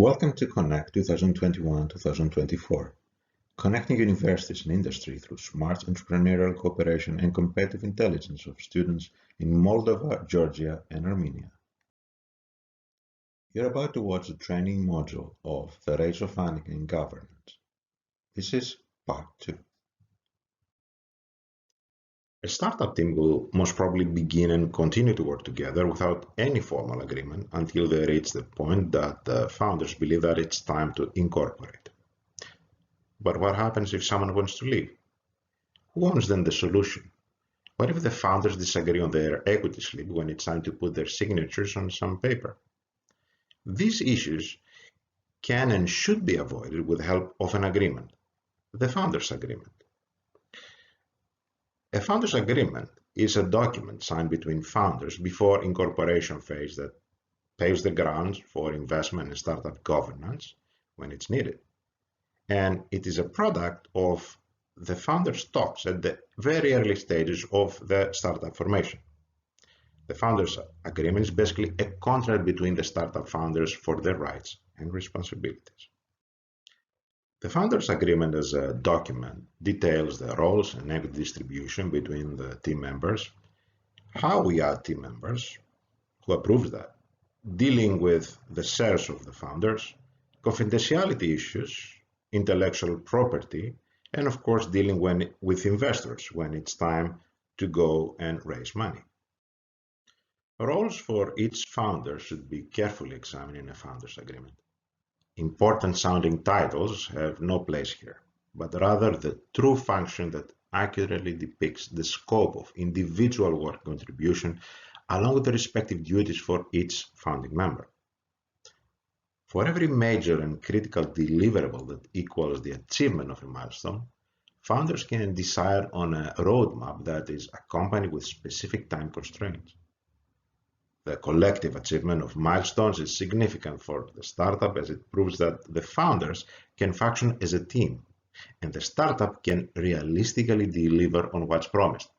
Welcome to Connect 2021-2024, connecting universities and industry through smart entrepreneurial cooperation and competitive intelligence of students in Moldova, Georgia, and Armenia. You're about to watch the training module of the Race of Funding and Governance. This is part 2. A startup team will most probably begin and continue to work together without any formal agreement until they reach the point that the founders believe that it's time to incorporate. But what happens if someone wants to leave? Who owns then the solution? What if the founders disagree on their equity slip when it's time to put their signatures on some paper? These issues can and should be avoided with the help of an agreement, the founders' agreement. A founders' agreement is a document signed between founders before incorporation phase that paves the grounds for investment and startup governance when it's needed. And it is a product of the founders' talks at the very early stages of the startup formation. The founders' agreement is basically a contract between the startup founders for their rights and responsibilities. The founders' agreement as a document details the roles and equity distribution between the team members, how we add team members, who approves that, dealing with the shares of the founders, confidentiality issues, intellectual property, and of course dealing with investors when it's time to go and raise money. Roles for each founder should be carefully examined in a founders' agreement. Important sounding titles have no place here, but rather the true function that accurately depicts the scope of individual work contribution along with the respective duties for each founding member. For every major and critical deliverable that equals the achievement of a milestone, founders can decide on a roadmap that is accompanied with specific time constraints. The collective achievement of milestones is significant for the startup as it proves that the founders can function as a team and the startup can realistically deliver on what's promised.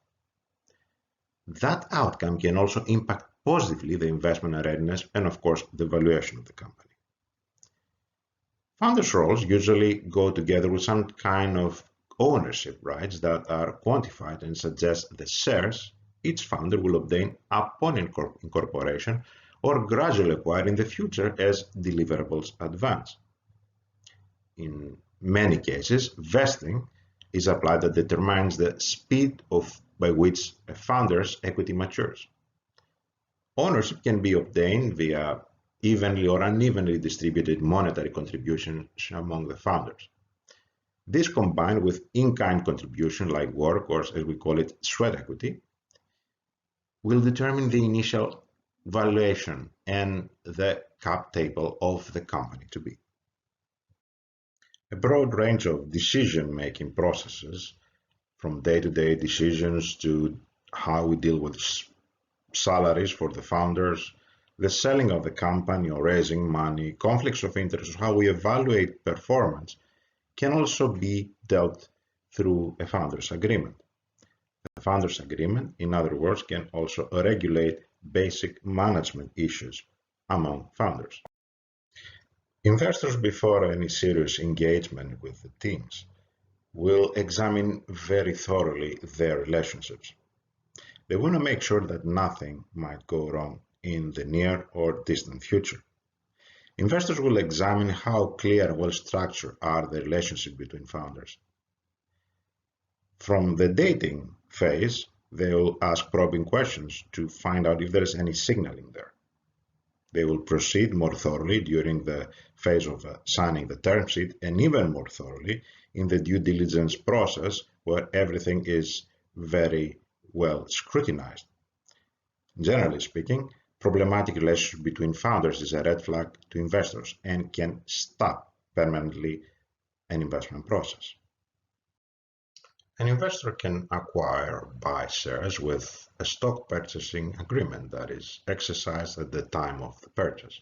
That outcome can also impact positively the investment readiness and of course the valuation of the company. Founders' roles usually go together with some kind of ownership rights that are quantified and suggest the shares each founder will obtain upon incorporation or gradually acquire in the future as deliverables advance. In many cases, vesting is applied that determines the speed by which a founder's equity matures. Ownership can be obtained via evenly or unevenly distributed monetary contributions among the founders. This combined with in-kind contribution like work or as we call it sweat equity will determine the initial valuation and the cap table of the company to be. A broad range of decision-making processes, from day-to-day decisions to how we deal with salaries for the founders, the selling of the company or raising money, conflicts of interest, how we evaluate performance, can also be dealt through a founders' agreement. The founders' agreement, in other words, can also regulate basic management issues among founders. Investors, before any serious engagement with the teams, will examine very thoroughly their relationships. They want to make sure that nothing might go wrong in the near or distant future. Investors will examine how clear and well structured are the relationships between founders. From the dating phase, they will ask probing questions to find out if there is any signaling there. They will proceed more thoroughly during the phase of signing the termseed and even more thoroughly in the due diligence process where everything is very well scrutinized. Generally speaking, problematic relationship between founders is a red flag to investors and can stop permanently an investment process. An investor can acquire or buy shares with a stock purchasing agreement that is exercised at the time of the purchase.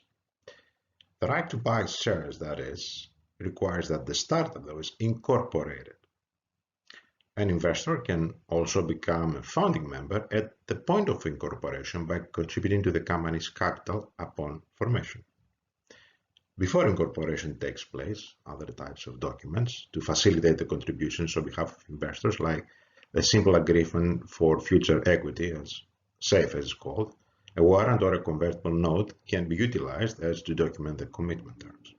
The right to buy shares, that is, requires that the startup, though, is incorporated. An investor can also become a founding member at the point of incorporation by contributing to the company's capital upon formation. Before incorporation takes place, other types of documents to facilitate the contributions on behalf of investors, like a simple agreement for future equity, as SAFE as it's called, a warrant or a convertible note, can be utilized as to document the commitment terms.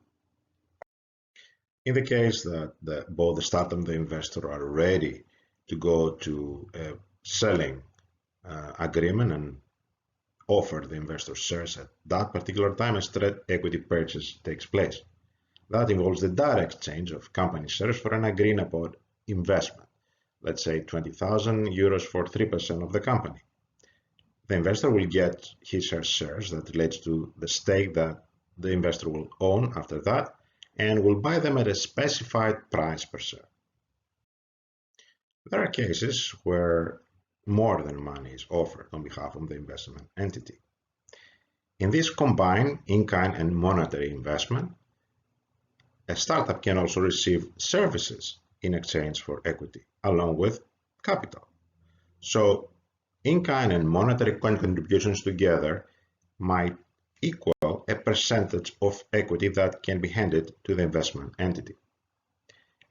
In the case that both the startup and the investor are ready to go to a selling agreement and offer the investor shares at that particular time, a straight equity purchase takes place. That involves the direct exchange of company shares for an agreed upon investment, let's say 20,000 euros for 3% of the company. The investor will get his shares that relates to the stake that the investor will own after that, and will buy them at a specified price per share. There are cases where more than money is offered on behalf of the investment entity. In this combined in-kind and monetary investment, a startup can also receive services in exchange for equity, along with capital. So in-kind and monetary contributions together might equal a percentage of equity that can be handed to the investment entity.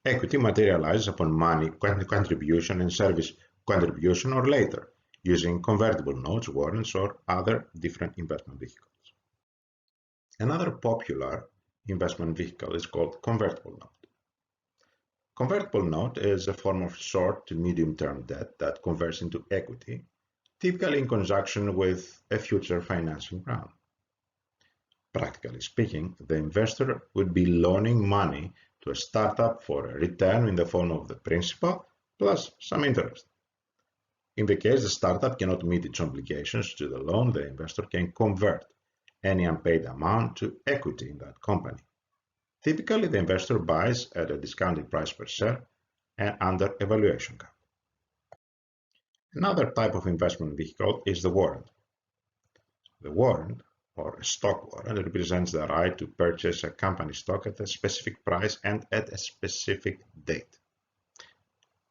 Equity materializes upon money contribution and service contribution or later, using convertible notes, warrants, or other different investment vehicles. Another popular investment vehicle is called convertible note. Convertible note is a form of short to medium-term debt that converts into equity, typically in conjunction with a future financing round. Practically speaking, the investor would be loaning money to a startup for a return in the form of the principal plus some interest. In the case the startup cannot meet its obligations to the loan, the investor can convert any unpaid amount to equity in that company. Typically, the investor buys at a discounted price per share and under a valuation cap. Another type of investment vehicle is the warrant. The warrant, or a stock warrant, represents the right to purchase a company stock at a specific price and at a specific date.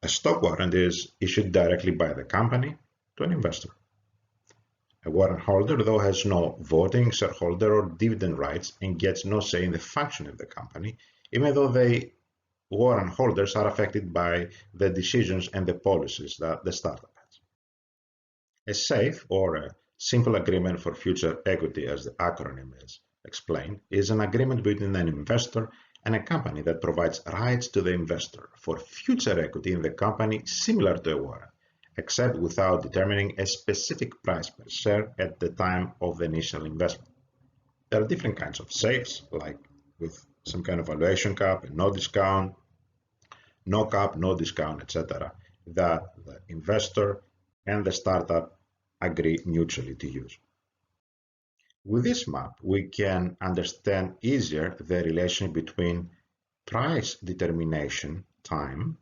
A stock warrant is issued directly by the company to an investor. A warrant holder, though, has no voting, shareholder, or dividend rights and gets no say in the function of the company, even though the warrant holders are affected by the decisions and the policies that the startup has. A SAFE, or a simple agreement for future equity, as the acronym is explained, is an agreement between an investor and a company that provides rights to the investor for future equity in the company similar to a warrant, except without determining a specific price per share at the time of the initial investment. There are different kinds of SAFEs, like with some kind of valuation cap and no discount, no cap, no discount, etc., that the investor and the startup agree mutually to use. With this map, we can understand easier the relation between price determination time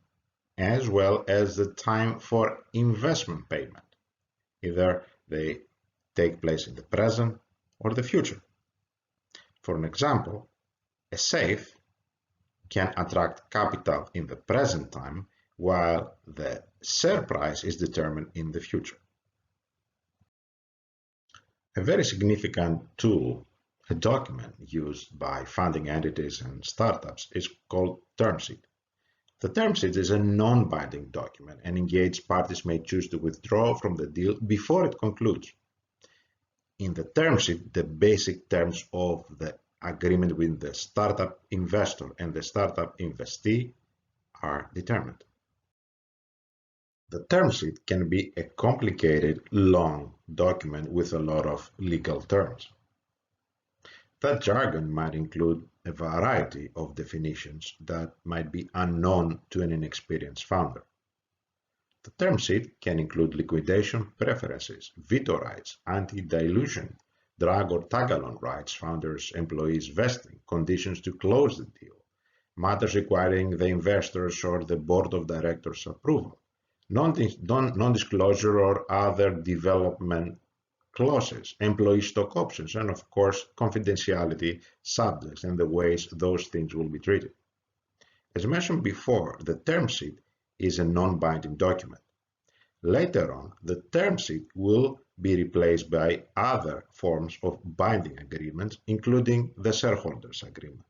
as well as the time for investment payment. Either they take place in the present or the future. For an example, a SAFE can attract capital in the present time while the share price is determined in the future. A very significant tool, a document used by funding entities and startups, is called Termseed. The Termseed is a non-binding document, and engaged parties may choose to withdraw from the deal before it concludes. In the Termseed, the basic terms of the agreement with the startup investor and the startup investee are determined. The Termseed can be a complicated, long document with a lot of legal terms. That jargon might include a variety of definitions that might be unknown to an inexperienced founder. The Termseed can include liquidation preferences, veto rights, anti-dilution, drag or tag-along rights, founders, employees vesting, conditions to close the deal, matters requiring the investors or the board of directors' approval, non-disclosure or other development clauses, employee stock options, and of course confidentiality subjects and the ways those things will be treated. As mentioned before, the Termseed is a non-binding document. Later on, the term sheet will be replaced by other forms of binding agreements, including the shareholders' agreement.